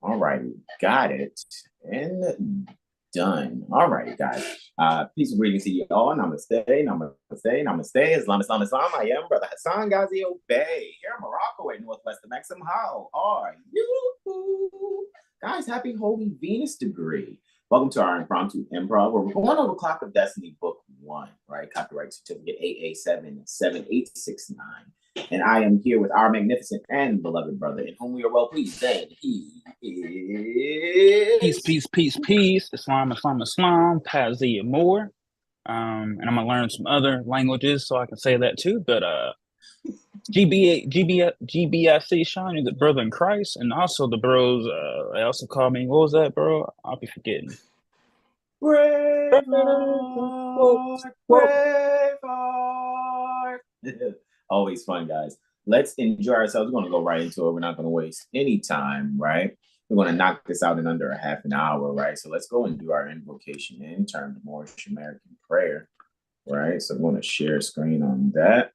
All righty, got it. And done. All right, guys. Peace and greetings to you all. Namaste, namaste, namaste. Islam, Islam, Islam. I am Brother Hassan Ghazi Obey here in Morocco at Northwest of Maxim. How are you? Guys, happy Holy Venus degree. Welcome to our Impromptu Improv, where we're going over Clock of Destiny Book 1, right? Copyright certificate AA77869. And I am here with our magnificent and beloved brother, in whom we are well pleased. And he is Peace. Islam, Pazi, Moor. And I'm gonna learn some other languages so I can say that too. But GBIC Sean, you're the brother in Christ, and also the bros. They also call me. What was that, bro? I'll be forgetting. Braveheart. Always fun, guys. Let's enjoy ourselves. We're going to go right into it. We're not going to waste any time, right? We're going to knock this out in under a half an hour, right? So let's go and do our invocation in terms of Moorish American prayer, right? So I'm going to share screen on that.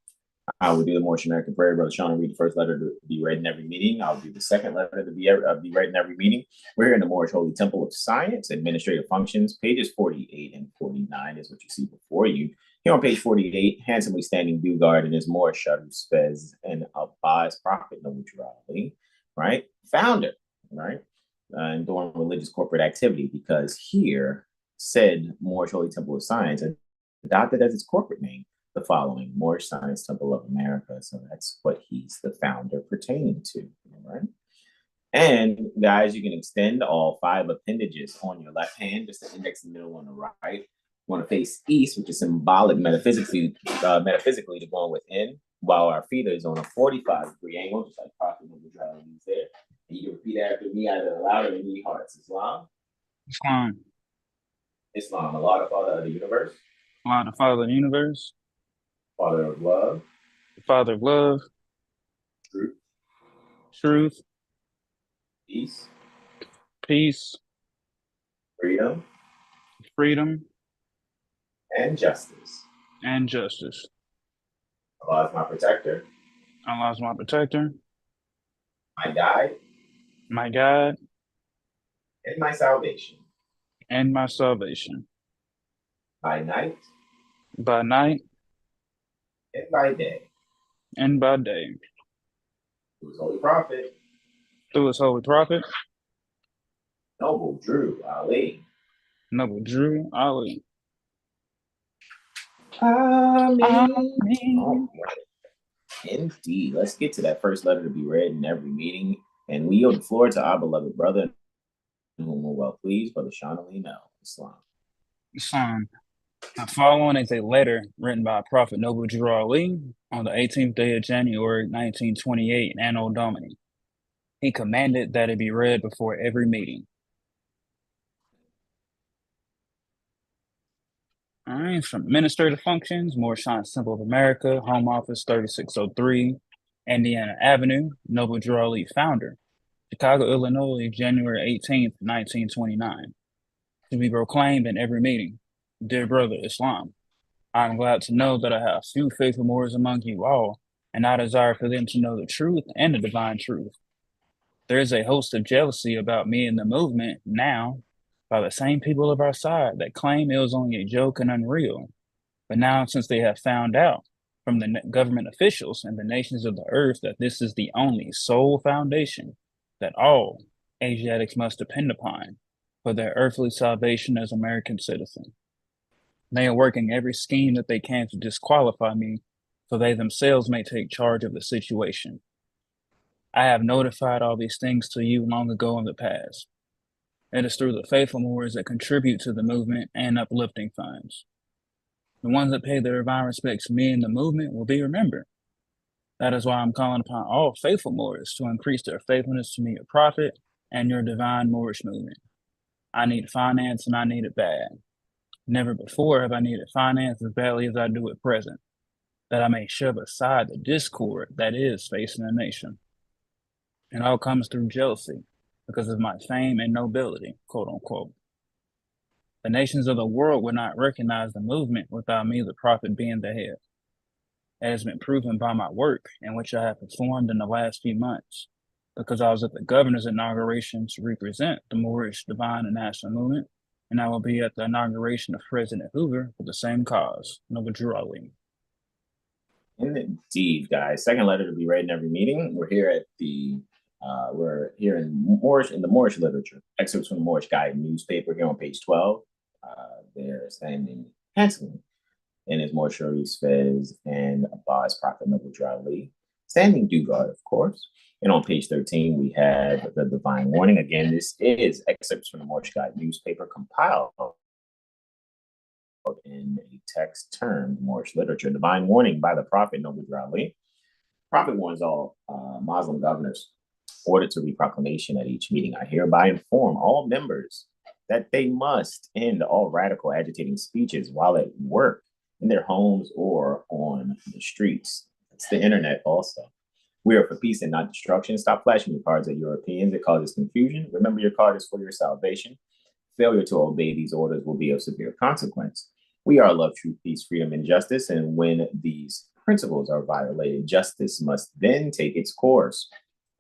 I will do the Moorish American prayer. Brother Sean will read the first letter to be read in every meeting. I'll do the second letter to be read in every meeting. We're here in the Moorish Holy Temple of Science, Administrative Functions. Pages 48 and 49 is what you see before you. Here on page 48, handsomely standing Dugard in his Moorish Shadus Fez and Abbas Prophet neutrality, right? Founder, right? And doing religious corporate activity, because here said Moorish Holy Temple of Science adopted as its corporate name the following: Moorish Science Temple of America. So that's what he's the founder pertaining to, right? And guys, you can extend all 5 appendages on your left hand, just the index and middle on the right. You want to face east, which is symbolic metaphysically to going within, while our feet is on a 45-degree angle, just like Prophet neutrality is there. And you can repeat after me either aloud or in your hearts. Islam. Islam. Islam, Allah, the Father of the universe. Allah, the Father of the universe. Father of love. The Father of love. Truth. Truth. Peace. Peace. Freedom. Freedom. And justice. And justice. Allah is my protector. Allah is my protector. My guide. My guide. And my salvation. And my salvation. By night. By night. And by day. And by day. Through his holy prophet. Through his holy prophet. Noble Drew Ali. Noble Drew Ali. Amen. Indeed. Let's get to that first letter to be read in every meeting. And we yield the floor to our beloved brother, whom we're well pleased, Brother Sean Ali. Islam. Islam. The following is a letter written by Prophet Noble Drew Ali on the 18th day of January, 1928, Anno Domini. He commanded that it be read before every meeting. All right, from Administrative Functions, Moorish Science Temple of America, Home Office 3603, Indiana Avenue, Noble Drew Ali, founder, Chicago, Illinois, January 18th, 1929. To be proclaimed in every meeting. Dear brother Islam, I am glad to know that I have few faithful Moors among you all, and I desire for them to know the truth and the divine truth. There is a host of jealousy about me and the movement now by the same people of our side that claim it was only a joke and unreal. But now, since they have found out from the government officials and the nations of the earth that this is the only sole foundation that all Asiatics must depend upon for their earthly salvation as American citizens, they are working every scheme that they can to disqualify me, so they themselves may take charge of the situation. I have notified all these things to you long ago in the past. It is through the faithful Moors that contribute to the movement and uplifting funds. The ones that pay their divine respects to me and the movement will be remembered. That is why I'm calling upon all faithful Moors to increase their faithfulness to me, your prophet, and your divine Moorish movement. I need finance, and I need it bad. Never before have I needed finance as badly as I do at present, that I may shove aside the discord that is facing the nation. It all comes through jealousy, because of my fame and nobility, quote unquote. The nations of the world would not recognize the movement without me, the prophet, being the head. It has been proven by my work, in which I have performed in the last few months. because I was at the governor's inauguration to represent the Moorish Divine and National Movement, and I will be at the inauguration of President Hoover for the same cause. Noble Drew Ali. Indeed, guys. Second letter to be read in every meeting. We're here at the we're here in Moorish, in the Moorish literature. Excerpts from the Moorish Guide newspaper here on page 12. They're standing handsomely in his mortuaries, Fez, and Abbas Prophet Noble Drew Ali. Standing Dugard, of course. And on page 13, we have the Divine Warning. Again, this is excerpts from the Moorish Guide newspaper compiled in a text termed Moorish literature. Divine Warning by the Prophet Noble Drew Ali. Prophet warns all Muslim governors ordered to read proclamation at each meeting. I hereby inform all members that they must end all radical agitating speeches while at work, in their homes, or on the streets. It's the internet also. We are for peace and not destruction. Stop flashing your cards at Europeans. It causes confusion. Remember, your card is for your salvation. Failure to obey these orders will be of severe consequence. We are love, truth, peace, freedom, and justice. And when these principles are violated, justice must then take its course.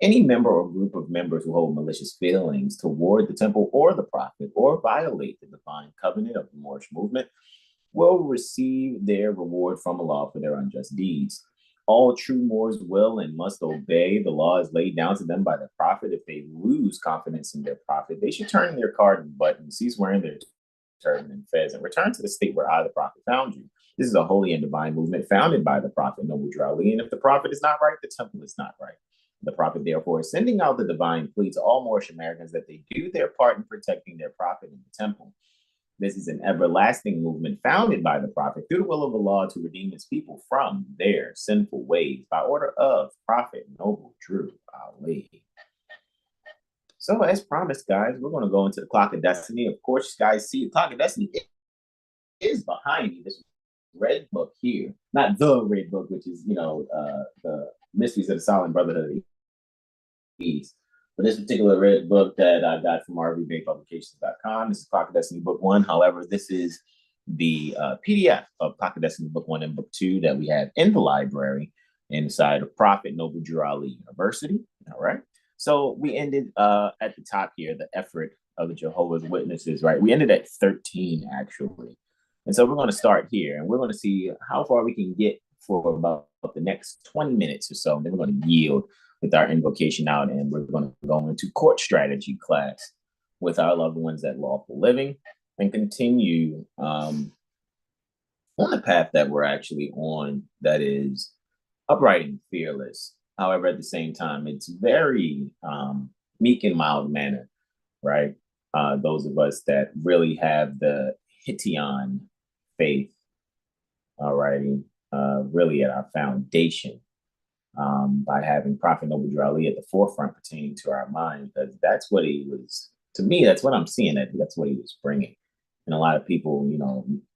Any member or group of members who hold malicious feelings toward the temple or the prophet or violate the divine covenant of the Moorish movement will receive their reward from Allah for their unjust deeds. All true Moors will and must obey the laws laid down to them by the prophet. If they lose confidence in their prophet, they should turn their card and button, cease wearing their turban and fez, and return to the state where I, the prophet, found you. This is a holy and divine movement founded by the prophet Noble Drew Ali, and if the prophet is not right, the temple is not right. The prophet, therefore, is sending out the divine plea to all Moorish Americans that they do their part in protecting their prophet in the temple. This is an everlasting movement founded by the prophet through the will of Allah to redeem his people from their sinful ways by order of Prophet Noble Drew Ali. So as promised, guys, we're going to go into the Clock of Destiny. Of course, you guys see the Clock of Destiny is behind me. This red book here, not the red book, which is, the Mysteries of the Silent Brotherhood of East. But this particular red book that I got from RVBayPublications.com, this is Clock of Destiny Book 1. However, this is the PDF of Clock of Destiny Book 1 and Book 2 that we have in the library inside of Prophet Noble Drew Ali University. All right. So we ended at the top here, the effort of the Jehovah's Witnesses, right? We ended at 13, actually. And so we're going to start here, and we're going to see how far we can get for about the next 20 minutes or so. And then we're going to yield with our invocation out, and we're going to go into court strategy class with our loved ones at Lawful Living and continue on the path that we're actually on, that is upright and fearless. However, at the same time, it's very meek and mild manner, right? Those of us that really have the Hittian faith, alrighty, really at our foundation, by having Prophet Noble Drew Ali at the forefront pertaining to our mind, because that's what he was, to me, that's what I'm seeing, that's what he was bringing. And a lot of people,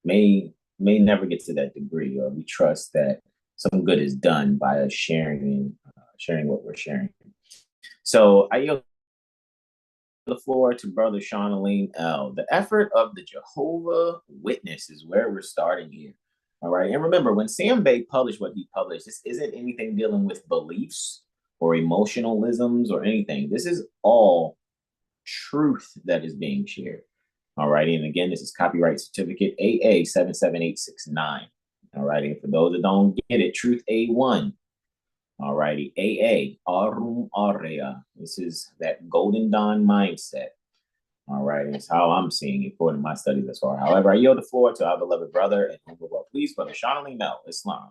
may never get to that degree, or we trust that some good is done by us sharing what we're sharing. So I yield the floor to Brother Sean Aline L. The effort of the Jehovah Witness is where we're starting here. All right. And remember, when Sam Bay published what he published, this isn't anything dealing with beliefs or emotionalisms or anything. This is all truth that is being shared. All right. And again, this is copyright certificate AA77869. All right. And for those that don't get it, Truth A1. All righty. AA, Arum Area. This is that Golden Dawn mindset. All right. It's how I'm seeing it according to my studies thus far. However, I yield the floor to our beloved brother and please, Brother Sean Ali Mel, Islam.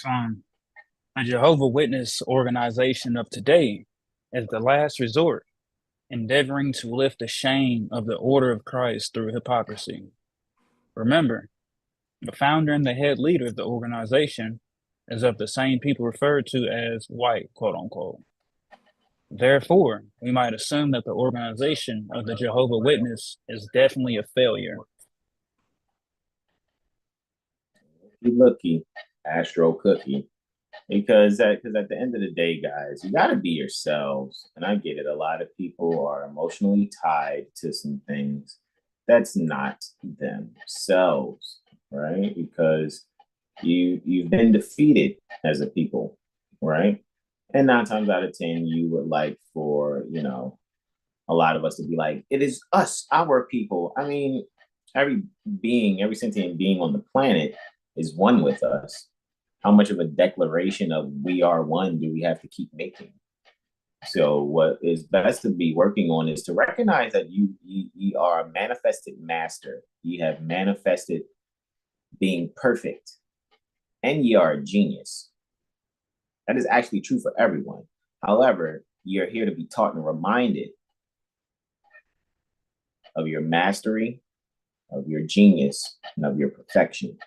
A Jehovah Witness organization of today is the last resort, endeavoring to lift the shame of the order of Christ through hypocrisy. Remember, the founder and the head leader of the organization is of the same people referred to as white, quote unquote. Therefore, we might assume that the organization of the Jehovah Witness is definitely a failure. Looky, Astro Cookie. Because at the end of the day, guys, you got to be yourselves. And I get it. A lot of people are emotionally tied to some things that's not themselves, right? Because you've been defeated as a people, right? And 9 times out of 10, you would like for, a lot of us to be like, it is us, our people. I mean, every being, every sentient being on the planet is one with us. How much of a declaration of we are one do we have to keep making? So what is best to be working on is to recognize that you are a manifested master. You have manifested being perfect, and you are a genius. That is actually true for everyone. However, you're here to be taught and reminded of your mastery, of your genius, and of your perfection,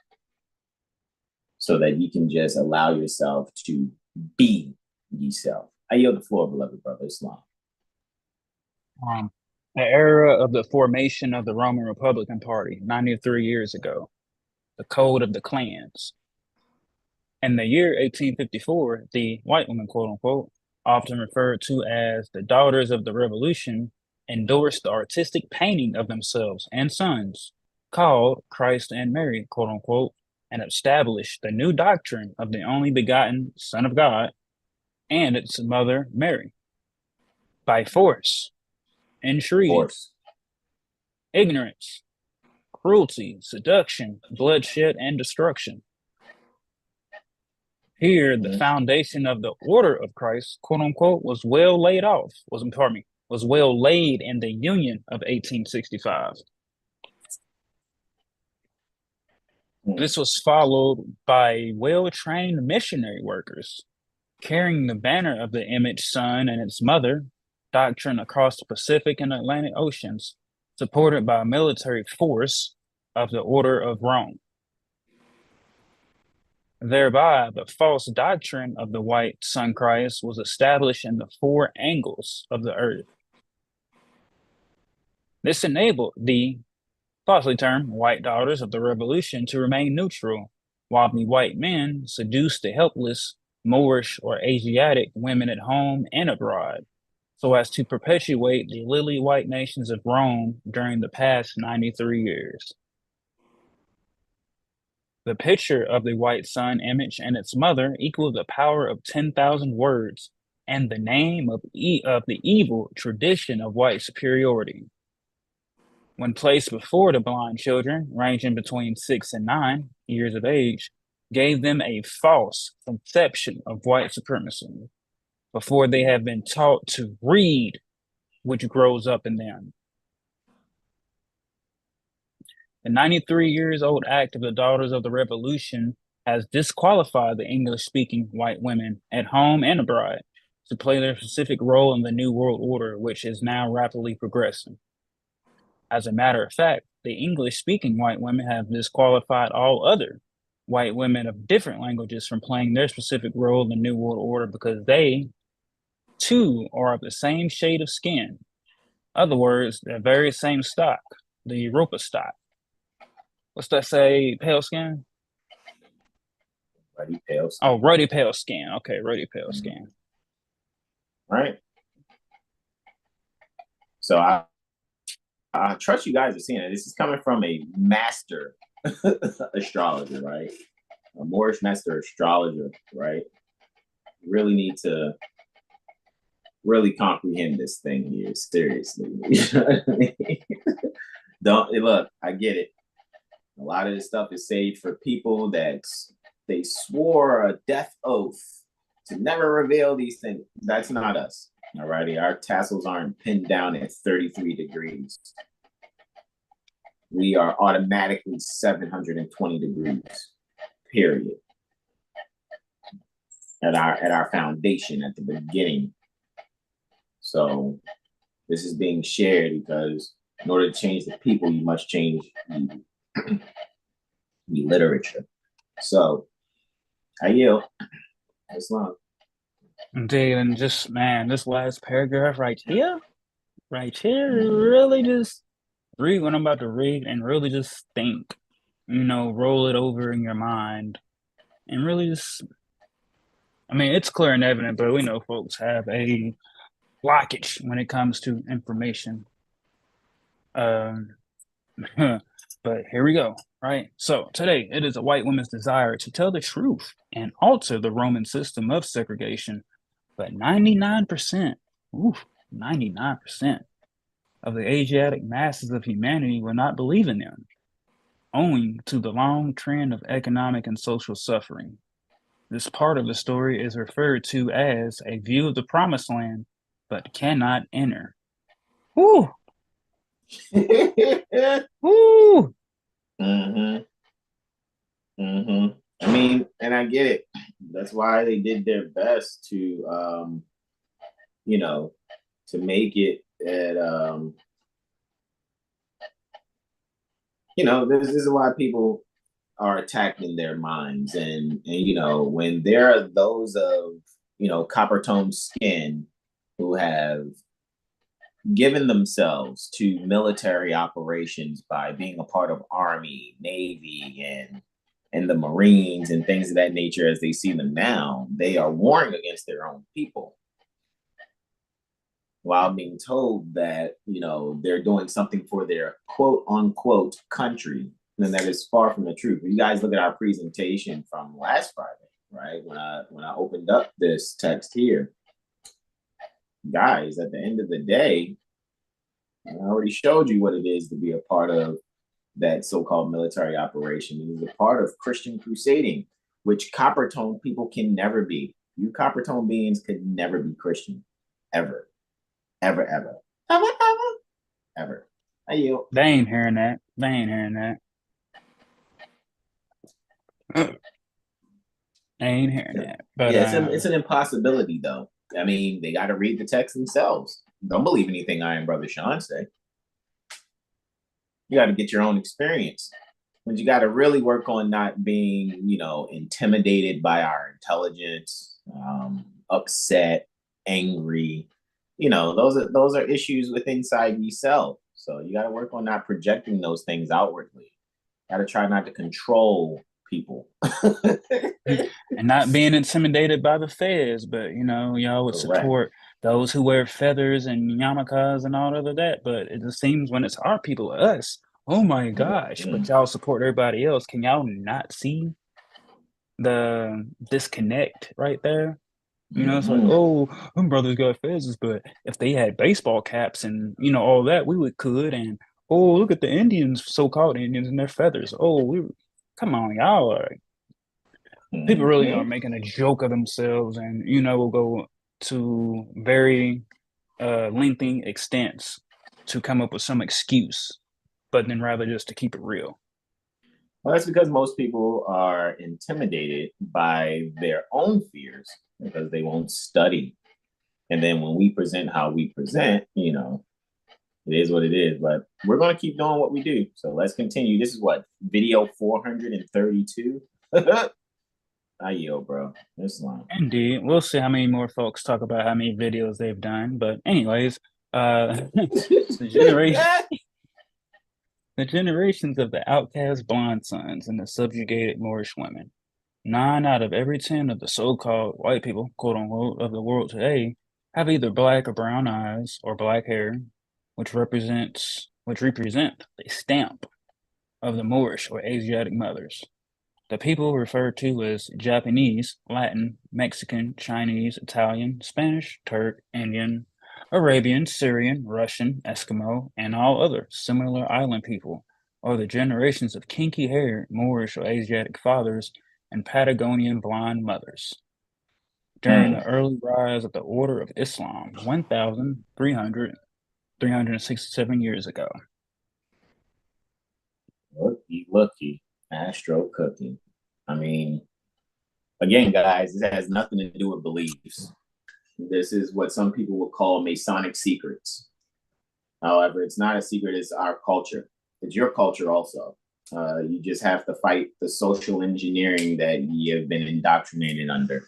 so that you can just allow yourself to be yourself. I yield the floor, beloved brother Islam. The era of the formation of the Roman Republican Party, 93 years ago, the Code of the Clans. In the year 1854, the white women, quote unquote, often referred to as the Daughters of the Revolution, endorsed the artistic painting of themselves and sons, called Christ and Mary, quote unquote, and established the new doctrine of the only begotten Son of God and its mother, Mary, by force, intrigue, ignorance, cruelty, seduction, bloodshed, and destruction. Here, the foundation of the order of Christ, quote unquote, was well laid in the Union of 1865. This was followed by well-trained missionary workers carrying the banner of the image son and its mother doctrine across the Pacific and Atlantic Oceans, supported by a military force of the Order of Rome. Thereby, the false doctrine of the white sun Christ was established in the four angles of the earth. This enabled the falsely termed white daughters of the revolution to remain neutral, while the white men seduced the helpless Moorish or Asiatic women at home and abroad, so as to perpetuate the lily white nations of Rome during the past 93 years. The picture of the white sun image and its mother equals the power of 10,000 words and the name of the evil tradition of white superiority. When placed before the blind children, ranging between 6 and 9 years of age, gave them a false conception of white supremacy before they have been taught to read, which grows up in them. The 93 years old Act of the Daughters of the Revolution has disqualified the English-speaking white women at home and abroad to play their specific role in the New World Order, which is now rapidly progressing. As a matter of fact, the English-speaking white women have disqualified all other white women of different languages from playing their specific role in the New World Order because they, too, are of the same shade of skin. In other words, the very same stock, the Europa stock. What's that say? Pale skin? Ruddy pale skin. Oh, ruddy pale skin. Okay, ruddy pale skin. Right. So I trust you guys are seeing it. This is coming from a master astrologer, right? A Moorish master astrologer, right? Really need to really comprehend this thing here, seriously. Don't look, I get it. A lot of this stuff is saved for people that they swore a death oath to never reveal these things. That's not us. All righty. Our tassels aren't pinned down at 33 degrees. We are automatically 720 degrees, period. At our foundation at the beginning. So this is being shared because in order to change the people, you must change the literature. So I yield. Islam. Indeed, and just this last paragraph right here, really just read what I'm about to read and really just think, roll it over in your mind and really just, it's clear and evident, but we know folks have a blockage when it comes to information. But here we go, right? So today, it is a white woman's desire to tell the truth and alter the Roman system of segregation But 99%, 99% of the Asiatic masses of humanity will not believe in them, owing to the long trend of economic and social suffering. This part of the story is referred to as a view of the promised land, but cannot enter. Woo! Woo! I mean, and I get it. That's why they did their best to, to make it at, this is why people are attacked in their minds, and when there are those of copper tone skin who have given themselves to military operations by being a part of Army, Navy, and the Marines and things of that nature as they see them now, they are warring against their own people while being told that, they're doing something for their quote unquote country. And that is far from the truth. If you guys look at our presentation from last Friday, right? When I opened up this text here, guys, at the end of the day, I already showed you what it is to be a part of that so-called military operation. It is a part of Christian crusading, which copper tone people can never be. You copper tone beings could never be Christian, ever, ever, ever, ever, ever, ever. I yield. They ain't hearing that. They ain't hearing that. They ain't hearing that. But yeah, it's an impossibility, though. I mean, they got to read the text themselves. Don't believe anything I and Brother Sean say. You got to get your own experience. But you got to really work on not being, intimidated by our intelligence, upset, angry. Those are issues with inside yourself. So you got to work on not projecting those things outwardly. Got to try not to control people. and not being intimidated by the feds, but y'all would support those who wear feathers and yarmulkes and all of that. But it just seems when it's our people, us, oh my gosh, but y'all support everybody else. Can y'all not see the disconnect right there? It's like, oh, them brothers got feathers, but if they had baseball caps and all that, we could. And oh, look at the Indians, so-called Indians, and their feathers. Oh, come on, y'all are. People really are making a joke of themselves, and will go to very lengthy extents to come up with some excuse, but then rather just to keep it real. Well, that's because most people are intimidated by their own fears because they won't study. And then when we present how we present, it is what it is. But we're going to keep doing what we do. So let's continue. This is what, video 432? I yield, bro. This long. Indeed. We'll see how many more folks talk about how many videos they've done. But anyways, the generations of the outcast blonde sons and the subjugated Moorish women. 9 out of every 10 of the so-called white people, quote unquote, of the world today have either black or brown eyes or black hair, which represent the stamp of the Moorish or Asiatic mothers. The people referred to as Japanese, Latin, Mexican, Chinese, Italian, Spanish, Turk, Indian, Arabian, Syrian, Russian, Eskimo, and all other similar island people are the generations of kinky-haired Moorish or Asiatic fathers and Patagonian blonde mothers. During the early rise of the Order of Islam, 1,367 years ago. Looky. Astro cooking. I mean, again, guys, this has nothing to do with beliefs. This is what some people would call Masonic secrets. However, it's not a secret, it's our culture. It's your culture also. You just have to fight the social engineering that you have been indoctrinated under.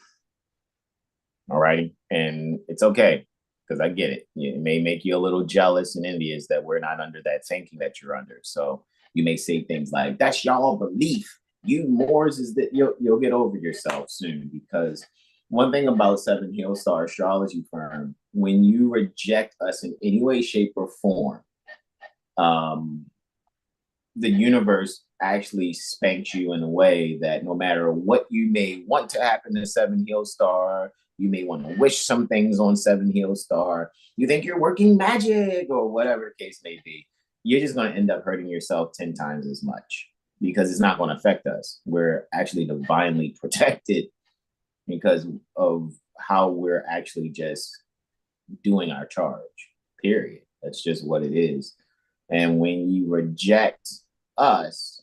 All right. And it's okay, because I get it. It may make you a little jealous and envious that we're not under that thinking that you're under. So you may say things like, that's y'all belief. You Moors is that you'll get over yourself soon, because one thing about Seven Hill Star Astrology Firm, when you reject us in any way, shape, or form, the universe actually spanks you in a way that no matter what you may want to happen to Seven Hill Star, You may want to wish some things on Seven Heel Star. You think you're working magic or whatever the case may be. You're just going to end up hurting yourself 10 times as much because it's not going to affect us. We're actually divinely protected because of how we're actually just doing our charge, period. That's just what it is. And when you reject us,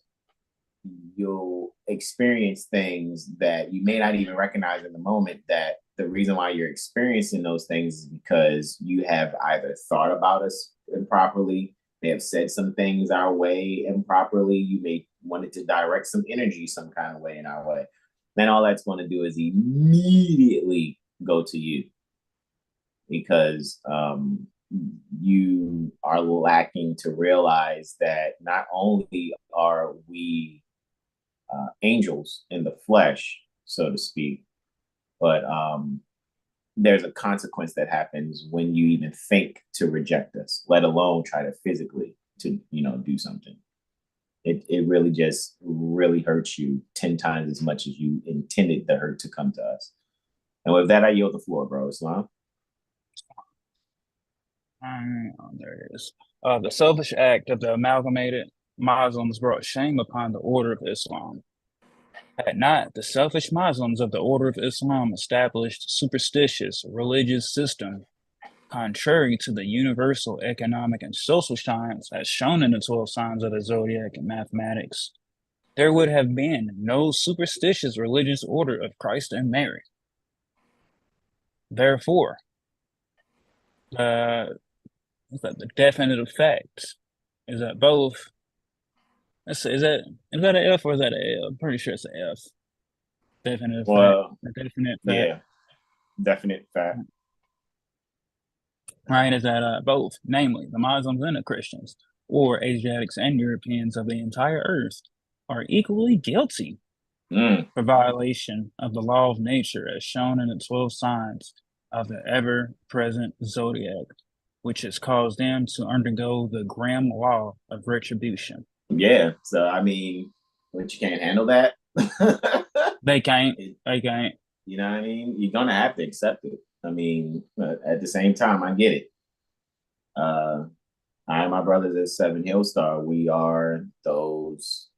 you'll experience things that you may not even recognize in the moment, that the reason why you're experiencing those things is because you have either thought about us improperly, may have said some things our way improperly, you may wanted to direct some energy some kind of way in our way. Then all that's going to do is immediately go to you because you are lacking to realize that not only are we angels in the flesh, so to speak, but there's a consequence that happens when you even think to reject us, let alone try to physically to do something. It really just really hurts you 10 times as much as you intended the hurt to come to us. And with that, I yield the floor, bro. Islam. There it is. The selfish act of the amalgamated Muslims brought shame upon the order of Islam. Had not the selfish Muslims of the order of Islam established superstitious religious system contrary to the universal economic and social science as shown in the 12 signs of the zodiac and mathematics, there would have been no superstitious religious order of Christ and Mary. Therefore, the definitive fact is that both. Let's see, is that an F or is that a L? I'm pretty sure it's an F. Definitive fact. Definite fact. Yeah, definite fact. Right, is that both, namely the Muslims and the Christians, or Asiatics and Europeans of the entire earth, are equally guilty for violation of the law of nature as shown in the 12 signs of the ever-present zodiac, which has caused them to undergo the grim law of retribution. Yeah, so I mean, but you can't handle that. They can't. They can't. You know what I mean? You're gonna have to accept it. I mean, at the same time, I get it. I and my brothers at Seven Hill Star, we are those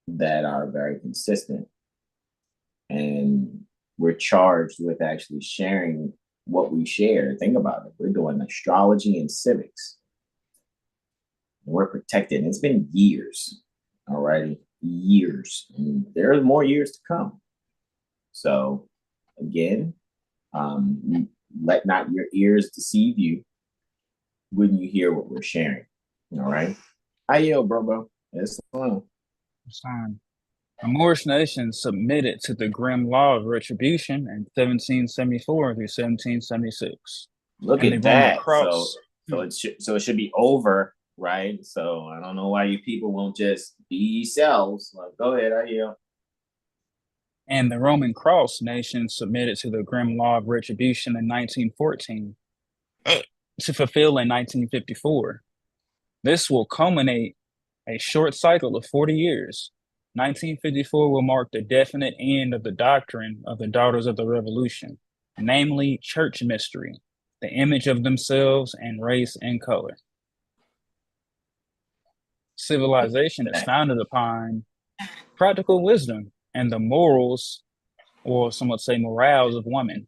that are very consistent, and we're charged with actually sharing what we share. Think about it. We're doing astrology and civics. We're protected. It's been years already, years. And there's more years to come. So again, let not your ears deceive you when you hear what we're sharing. All right. I yield, bro. It's fun. It's fine. The Moorish nation submitted to the grim law of retribution in 1774 through 1776. Look at that. So it should be over, right? So I don't know why you people won't just be yourselves. Like, go ahead, I yield. And the Roman Cross nation submitted to the grim law of retribution in 1914 to fulfill in 1954. This will culminate a short cycle of 40 years. 1954 will mark the definite end of the doctrine of the Daughters of the Revolution, namely church mystery, the image of themselves and race and color. Civilization is founded upon practical wisdom and the morals, or some would say morals, of women.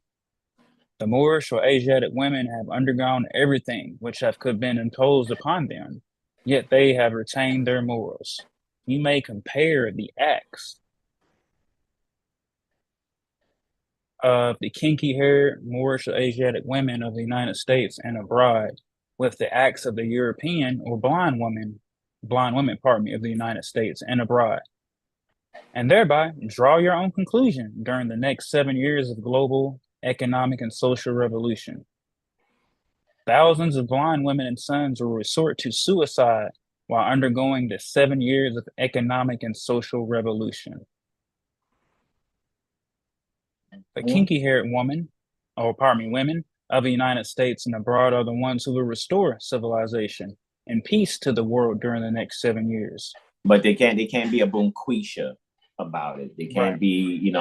The Moorish or Asiatic women have undergone everything which could have been imposed upon them, yet they have retained their morals. You may compare the acts of the kinky-haired Moorish or Asiatic women of the United States and abroad with the acts of the European or blind women, of the United States and abroad, and thereby draw your own conclusion during the next 7 years of global economic and social revolution. Thousands of blind women and sons will resort to suicide while undergoing the 7 years of economic and social revolution. The kinky-haired women of the United States and abroad are the ones who will restore civilization and peace to the world during the next 7 years. But they can't be a boomquisha about it. They can't be,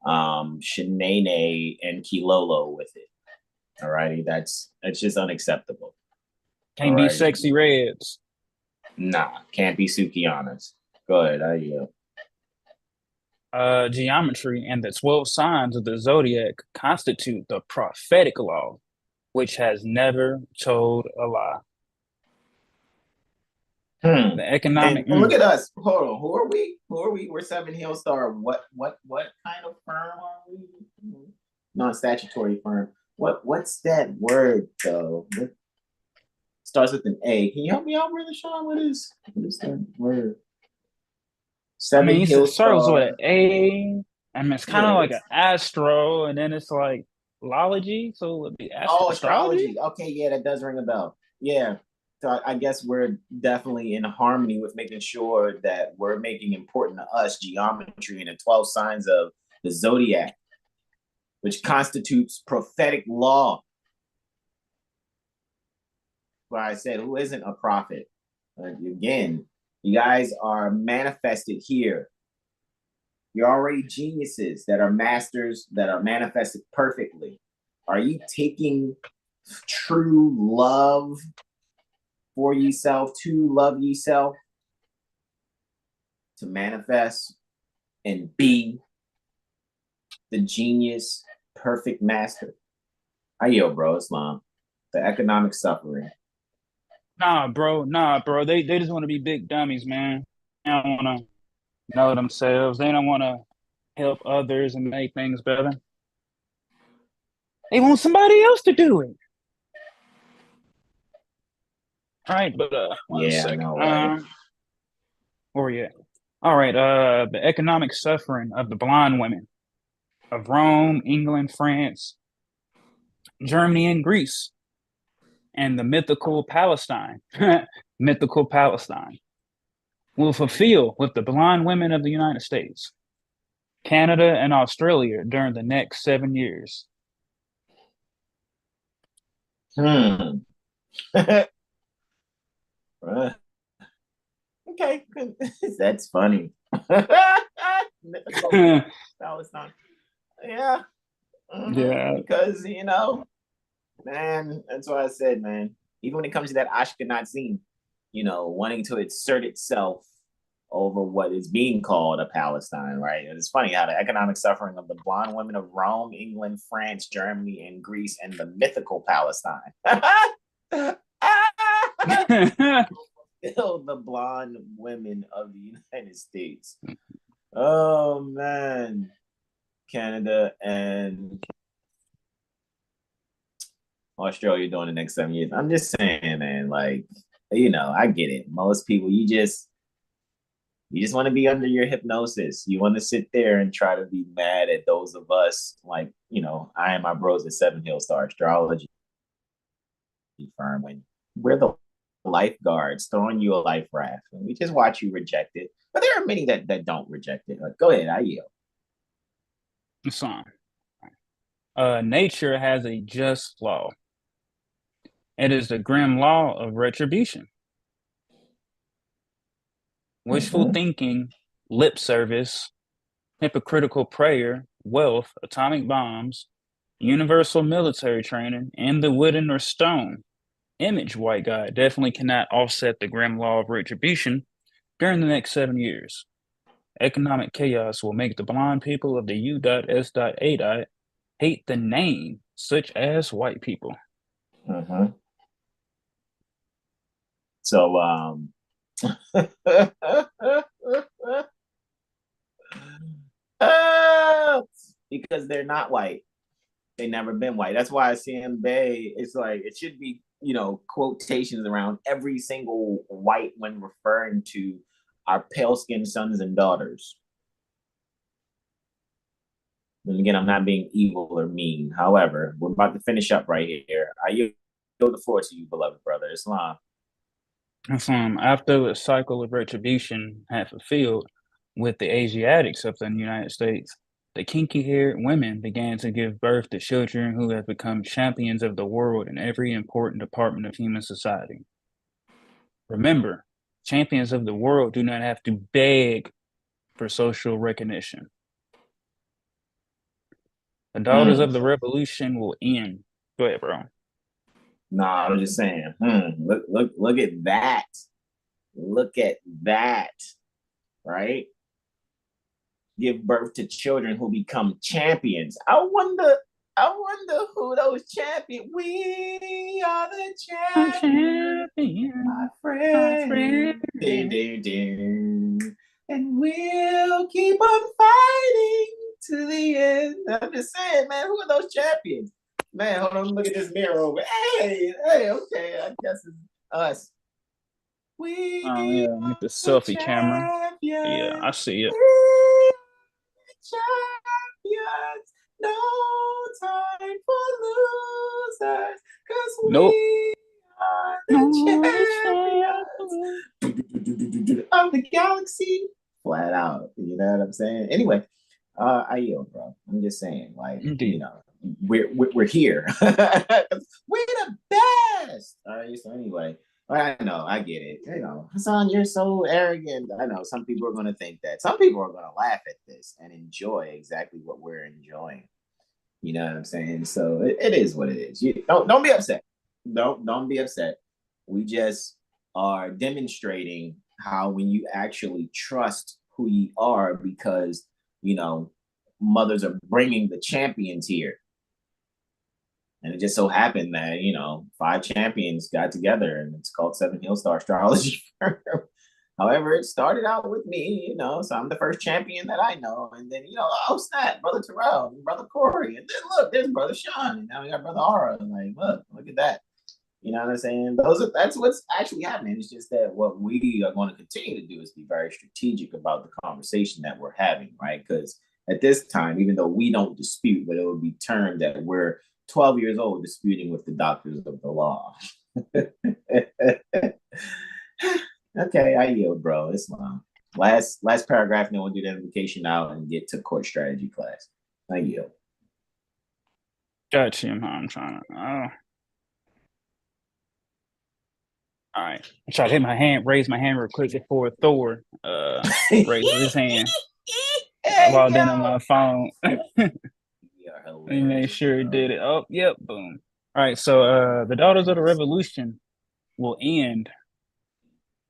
Shanae and Kilolo with it. All righty, that's just unacceptable. Can't be sexy reds. Nah, can't be Sukianas. Go ahead, I yield. Geometry and the 12 signs of the zodiac constitute the prophetic law, which has never told a lie. The economic. And look at us. Hold on. Who are we? We're Seven Hill Star. What kind of firm are we? Non-statutory firm. What's that word though? What starts with an A? Can you help me out, Brother Sean? What is that word? Seven Hill it starts Star. with an A. I mean, it's kind of like an astro, and then it's like lology. So it'd be astrology. Okay, yeah, that does ring a bell. Yeah. So I guess we're definitely in harmony with making sure that we're making important to us geometry and the 12 signs of the zodiac, which constitutes prophetic law. Where I said, who isn't a prophet? Again, you guys are manifested here. You're already geniuses that are masters, that are manifested perfectly. Are you taking true love for yourself, to love yourself, to manifest and be the genius, perfect master? I yield, bro. Islam, the economic suffering. Nah, bro. They just want to be big dummies, man. They don't want to know themselves. They don't want to help others and make things better. They want somebody else to do it. All right, but one second. Right? Where are you at? All right, the economic suffering of the blind women of Rome, England, France, Germany, and Greece, and the mythical Palestine, mythical Palestine, will fulfill with the blind women of the United States, Canada, and Australia during the next 7 years. Okay, that's funny. Palestine. Yeah. Yeah. Because, man, that's what I said, man. Even when it comes to that Ashkenazim, wanting to assert itself over what is being called a Palestine, right? It's funny how the economic suffering of the blonde women of Rome, England, France, Germany, and Greece, and the mythical Palestine. Still the blonde women of the United States. Oh, man. Canada and Australia doing the next 7 years. I'm just saying, man, like, I get it. Most people, you just want to be under your hypnosis. You want to sit there and try to be mad at those of us, like, I and my bros at Seven Hill Star Astrology firm, and we're the lifeguards throwing you a life raft, and we just watch you reject it. But there are many that don't reject it. Like, go ahead, I yield. Song. Nature has a just law. It is the grim law of retribution. Wishful thinking, lip service, hypocritical prayer, wealth, atomic bombs, universal military training, and the wooden or stone image white guy definitely cannot offset the grim law of retribution during the next 7 years. Economic chaos will make the blind people of the U.S.A. hate the name, such as white people. So, because they're not white. They never been white. That's why I see in Bay, it's like it should be, quotations around every single white when referring to our pale-skinned sons and daughters. And again, I'm not being evil or mean. However, we're about to finish up right here. I yield the floor to you, beloved brother Islam. After the cycle of retribution had fulfilled with the Asiatics of the United States, the kinky-haired women began to give birth to children who have become champions of the world in every important department of human society. Remember, champions of the world do not have to beg for social recognition. The daughters of the revolution will end. Go ahead, bro. Nah, I'm just saying. Look at that. Look at that. Right? Give birth to children who become champions. I wonder who those champions. We are the champions, my friend. And we'll keep on fighting to the end. I'm just saying, man, who are those champions? Man, hold on, look at this mirror over. Hey, okay, I guess it's us. We get the selfie camera. Yeah, I see it. Champions, no time for losers, because nope. we are the champions of the galaxy. Flat out, you know what I'm saying? Anyway, I yield, bro. I'm just saying, like, Indeed. You know, we're here. We're the best. All right. So anyway, I know, I get it. You know, Hassan, you're so arrogant. I know some people are going to think that. Some people are going to laugh at this and enjoy exactly what we're enjoying. You know what I'm saying? So it is what it is. You don't be upset. Don't be upset. We just are demonstrating how when you actually trust who you are, because you know mothers are bringing the champions here. And it just so happened that, you know, 5 champions got together and it's called 7 Hill Star Astrology Firm. However, it started out with me, you know, so I'm the first champion that I know. And then, you know, oh, snap, Brother Terrell, and Brother Corey. And then look, there's Brother Sean. And now we got Brother Aura. And like, look at that. You know what I'm saying? That's what's actually happening. It's just that what we are going to continue to do is be very strategic about the conversation that we're having, right? Because at this time, even though we don't dispute, but it would be termed that we're 12 years old disputing with the doctors of the law. Okay, I yield, bro. It's long. Last paragraph, then we'll do the invocation out and get to court strategy class. I yield. Gotcha. I'm trying to. All right. I tried to raise my hand real quick before Thor raised his hand. While then on my phone. Let me make sure it did it. Oh, yep, boom. All right, so the Daughters of the Revolution will end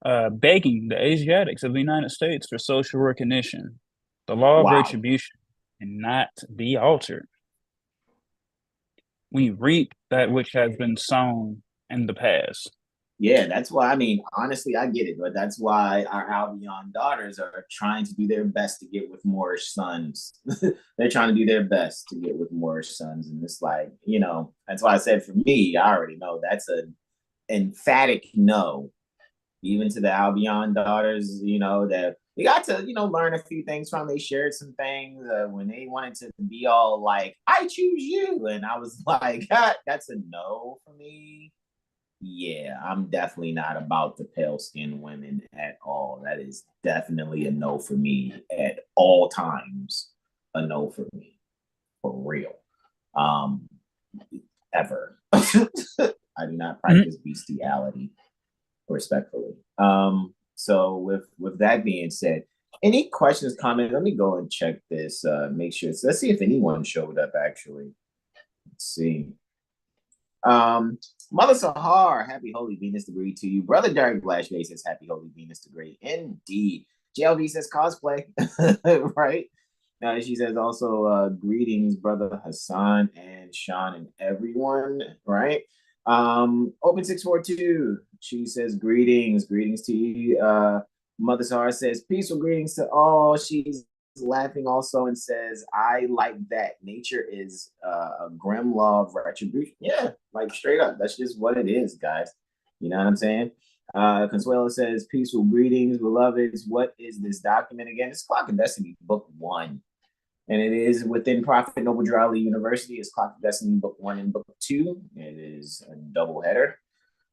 begging the Asiatics of the United States for social recognition. The law of retribution cannot be altered. We reap that which has been sown in the past. Yeah, that's why, I mean, honestly, I get it, but that's why our Albion daughters are trying to do their best to get with Moorish sons. They're trying to do their best to get with Moorish sons. And it's like, you know, that's why I said for me, I already know that's an emphatic no, even to the Albion daughters, you know, that we got to, you know, learn a few things from. They shared some things when they wanted to be all like, I choose you. And I was like, that's a no for me. Yeah, I'm definitely not about the pale skinned women at all. That is definitely a no for me at all times. A no for me, for real. Ever. I do not practice bestiality, respectfully. So with that being said, any questions, comments? Let me go and check this. Make sure. Let's see if anyone showed up. Actually, let's see. Mother Sahar, happy Holy Venus degree to you. Brother Derek Blashgate says happy Holy Venus degree. Indeed. JLV says cosplay, right? She says also greetings, Brother Hassan and Sean and everyone, right? Open 642. She says greetings to you. Mother Sahar says peaceful greetings to all. She's laughing also and says, I like that. Nature is a grim law of retribution. Yeah, like straight up. That's just what it is, guys. You know what I'm saying? Consuelo says, peaceful greetings, beloveds. What is this document again? It's Clock of Destiny, Book 1. And it is within Prophet Noble Drew Ali University. It's Clock of Destiny, Book 1 and Book 2. It is a double header,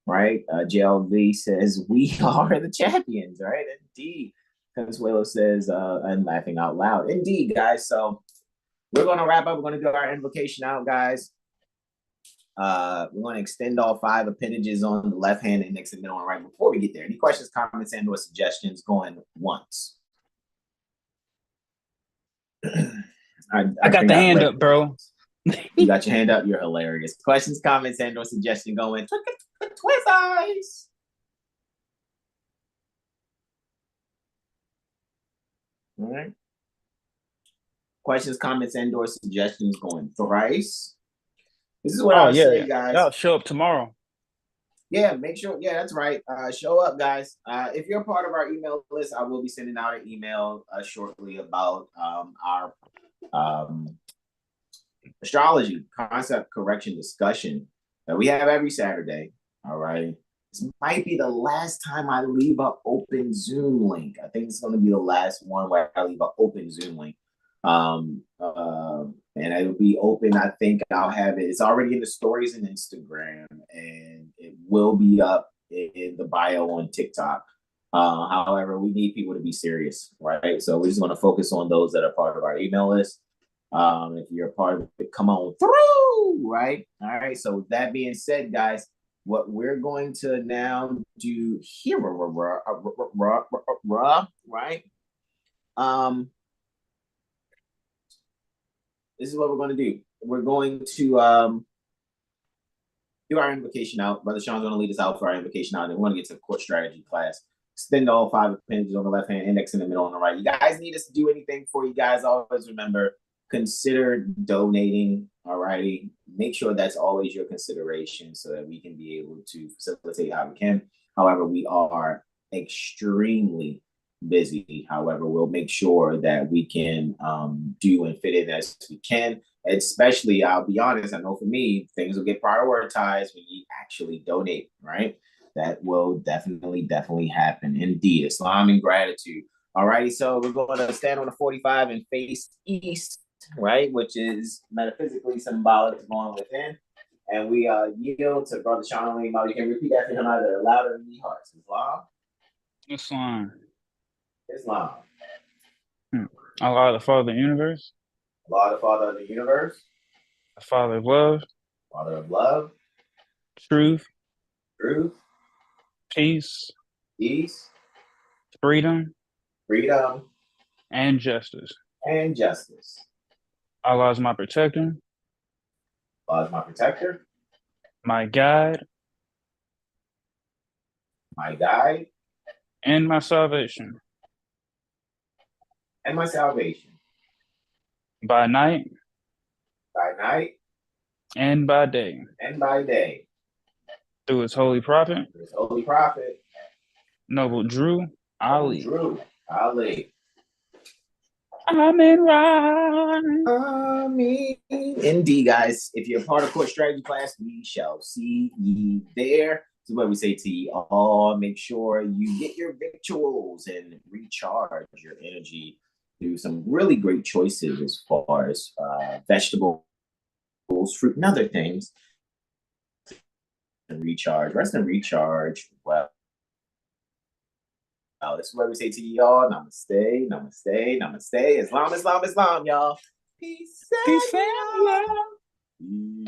right? JLV says, we are the champions, right? Indeed. Consuelo says, I'm laughing out loud. Indeed, guys. So we're going to wrap up. We're going to do our invocation out, guys. We're going to extend all 5 appendages on the left hand, index, and middle and right. Before we get there, any questions, comments, and or suggestions going once? I got the hand up, bro. You got your hand up. You're hilarious. Questions, comments, and/or suggestion going. Twist eyes. All right. Questions, comments, and/or suggestions going thrice. This is what I'll say, guys. I'll show up tomorrow. Yeah, make sure. Yeah, that's right. Show up, guys. If you're part of our email list, I will be sending out an email shortly about our astrology concept correction discussion that we have every Saturday. All right. This might be the last time I leave an open Zoom link. I think it's going to be the last one where I leave an open Zoom link. And it will be open. I think I'll have it. It's already in the stories in Instagram, and it will be up in the bio on TikTok. However, we need people to be serious, right? So we're just going to focus on those that are part of our email list. If you're a part of it, come on through, right? All right. So with that being said, guys, what we're going to now do here, right? This is what we're going to do. We're going to do our invocation out. Brother Sean's going to lead us out for our invocation out, and we're going to get to the court strategy class. Extend all 5 appendages on the left hand, index in the middle on the right. You guys need us to do anything for you guys. Always remember, consider donating. All righty. Make sure that's always your consideration so that we can be able to facilitate how we can. However, we are extremely busy. However, we'll make sure that we can do and fit in as we can. Especially, I'll be honest, I know for me, things will get prioritized when you actually donate, right? That will definitely happen. Indeed. Islam and gratitude. All righty. So we're going to stand on the 45 and face east, right? Which is metaphysically symbolic to going within. And we yield to Brother Sean. You can repeat that for him either louder than the hearts. Islam. Islam. Allah, the Father of the universe. Allah, the Father of the universe. The Father of love. Father of love. Truth. Truth. Peace. Peace. Freedom. Freedom. And justice. And justice. Allah is my protector. Allah is my protector. My guide. My guide. And my salvation. And my salvation. By night. By night. And by day. And by day. Through his holy prophet. Through his holy prophet. Noble Drew Ali. Drew Ali. Amen. Right. Amen. Indeed, guys. If you're part of court strategy class, we shall see ye there. This is what we say to you all. Make sure you get your victuals and recharge your energy through some really great choices as far as vegetables, fruit, and other things. And recharge, rest and recharge. Well, this is what we say to y'all. Namaste, namaste, namaste. Islam, Islam, Islam, y'all. Peace and love.